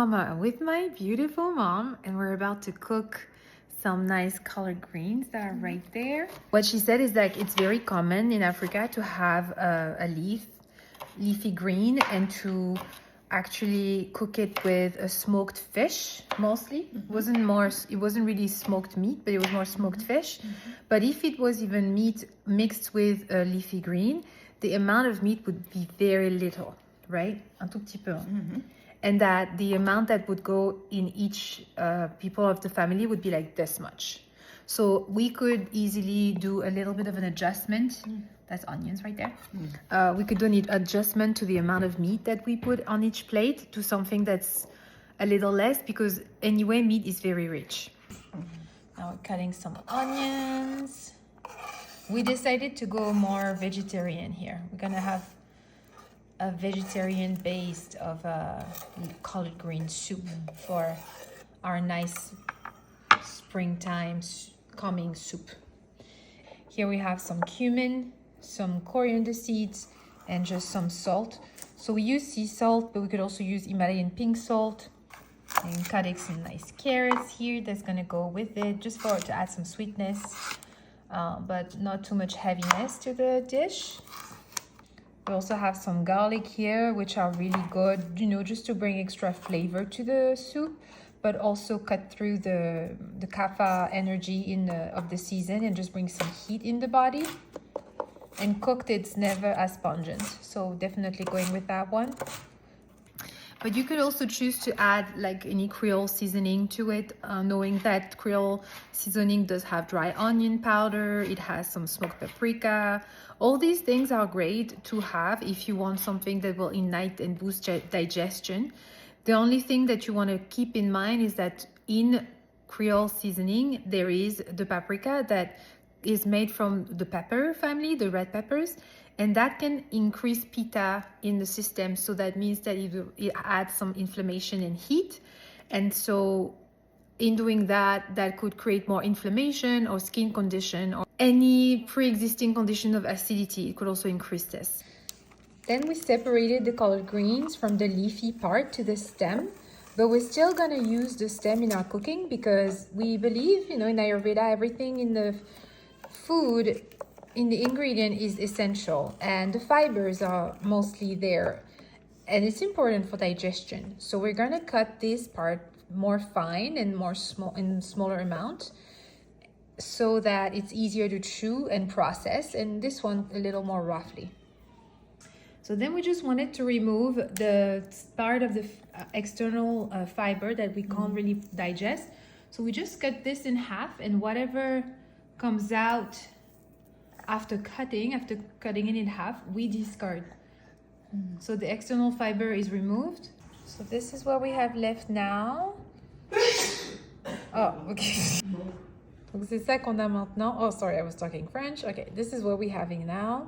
I'm with my beautiful mom, and we're about to cook some nice collard greens that are right there. What she said is that it's very common in Africa to have a leafy green and to actually cook it with a smoked fish mostly. It wasn't really smoked meat, but it was more smoked fish. But if it was even meat mixed with a leafy green, the amount of meat would be very little, right? Un tout petit peu. And that the amount that would go in each people of the family would be like this much. So we could easily do a little bit of an adjustment. That's onions right there. We could do an adjustment to the amount of meat that we put on each plate to something that's a little less, because anyway, meat is very rich. Now we're cutting some onions. We decided to go more vegetarian here. We're gonna have a vegetarian base of collard green soup for our nice springtime coming soup. Here we have some cumin, some coriander seeds, and just some salt. So we use sea salt, but we could also use Himalayan pink salt. And cutting some nice carrots here that's gonna go with it, just to add some sweetness, but not too much heaviness to the dish. We also have some garlic here, which are really good, you know, just to bring extra flavor to the soup, but also cut through the Kapha energy of the season and just bring some heat in the body. And cooked, it's never as pungent, so definitely going with that one. But you could also choose to add like any Creole seasoning to it, knowing that Creole seasoning does have dry onion powder, it has some smoked paprika. All these things are great to have if you want something that will ignite and boost digestion. The only thing that you want to keep in mind is that in Creole seasoning, there is the paprika that is made from the pepper family, the red peppers, and that can increase pitta in the system. So that means that it adds some inflammation and heat. And so in doing that, that could create more inflammation or skin condition or any pre-existing condition of acidity. It could also increase this. Then we separated the collard greens from the leafy part to the stem, but we're still gonna use the stem in our cooking because we believe, you know, in Ayurveda, everything in the food, in the ingredient is essential, and the fibers are mostly there, and it's important for digestion. So we're gonna cut this part more fine and in smaller amount so that it's easier to chew and process, and this one a little more roughly. So then we just wanted to remove the part of the external fiber that we can't really digest. So we just cut this in half, and whatever comes out after cutting it in half, we discard. So the external fiber is removed. So this is what we have left now. Oh, okay. Donc c'est ça qu'on a maintenant. Oh, sorry, I was talking French. Okay, this is what we're having now.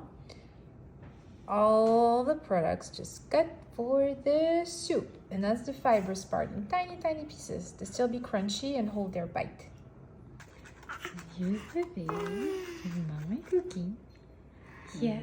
All the products just cut for the soup. And that's the fibers part in tiny, tiny pieces to still be crunchy and hold their bite. Here's the baby. His mama cooking. Yeah.